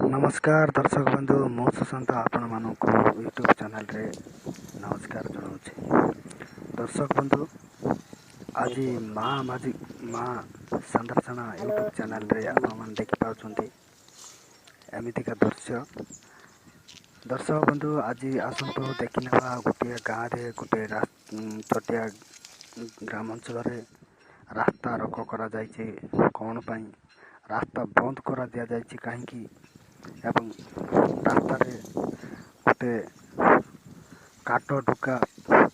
नमस्कार दर्शक बंधु मो सुशांत आपण मानक यूट्यूब चैनल रे नमस्कार जनाऊँ। दर्शक बंधु आज माँ संदर्शना यूट्यूब चैनल रे आपण मैंने देखिपार एमतीका दृश्य। दर्शक बंधु आज आसतु देखने गोटे गाँव में गोटे छोटिया ग्रामांचल रास्ता रोक करा कौन पाई रास्ता बंद करा दिया जायछि कहीं एवं रास्ता रे गोटे काट डुका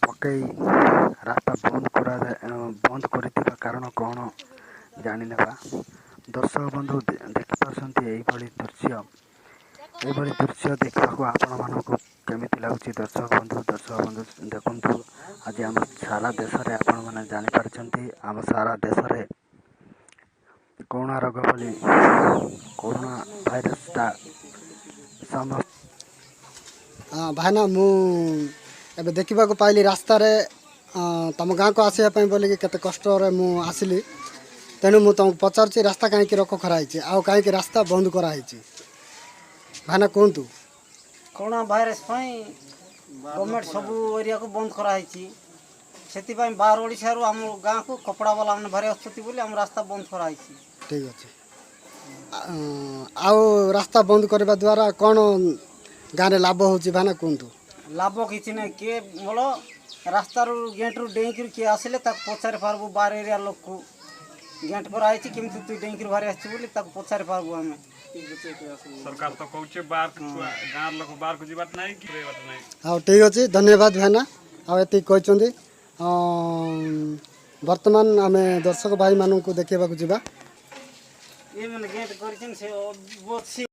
पकई रास्ता बंद कर कारण कौन जाने दर्शक बंधु देखिपार यही दृश्य देखा आपण मानक केमी लगुच। दर्शक बंधु देखु आज आम सारा देश में आपण मैंने जानीपार आम सारा देश में कोरोना रोग बोली कोरोना भाइरस समस्त। हाँ भाईना मुझे देखा पाइली रास्तार तुम गाँव को आसवाई बोलिकी केते कष्ट मु आसली तेणु मुझे तुमको पचार रास्ता कहीं रोक कराई आउ कहीं रास्ता बंद कराई भाईना कहतु कोरोना भाइरस गवर्नमेंट सबू एरिया को बंद कराई से बाहर ओडिशा आम गाँव को कपड़ा वाला मैंने भारी आसुँच बोली आम रास्ता बंद कराई। ठीक अच्छे आउ रास्ता बंद करने द्वारा कौन गाँव में लाभ हो भाईना कहतु लाभ किसी ना किए बोल रास्तार गेट रु डेईक किए आसिले पचारि पार्बू बाहर एरिया लोक को गेट पर आई केमती तु डेईक बाहर आसली पचारि पार्बू आम सरकार तो कहूँ बाहर गाँव लोक बाहर को जीवात नहीं कि बात नहीं। हाँ ठीक अच्छे धन्यवाद भाईना आती कहते बर्तमान आम दर्शक भाई मानू देखा जा ये मैंने गेट कर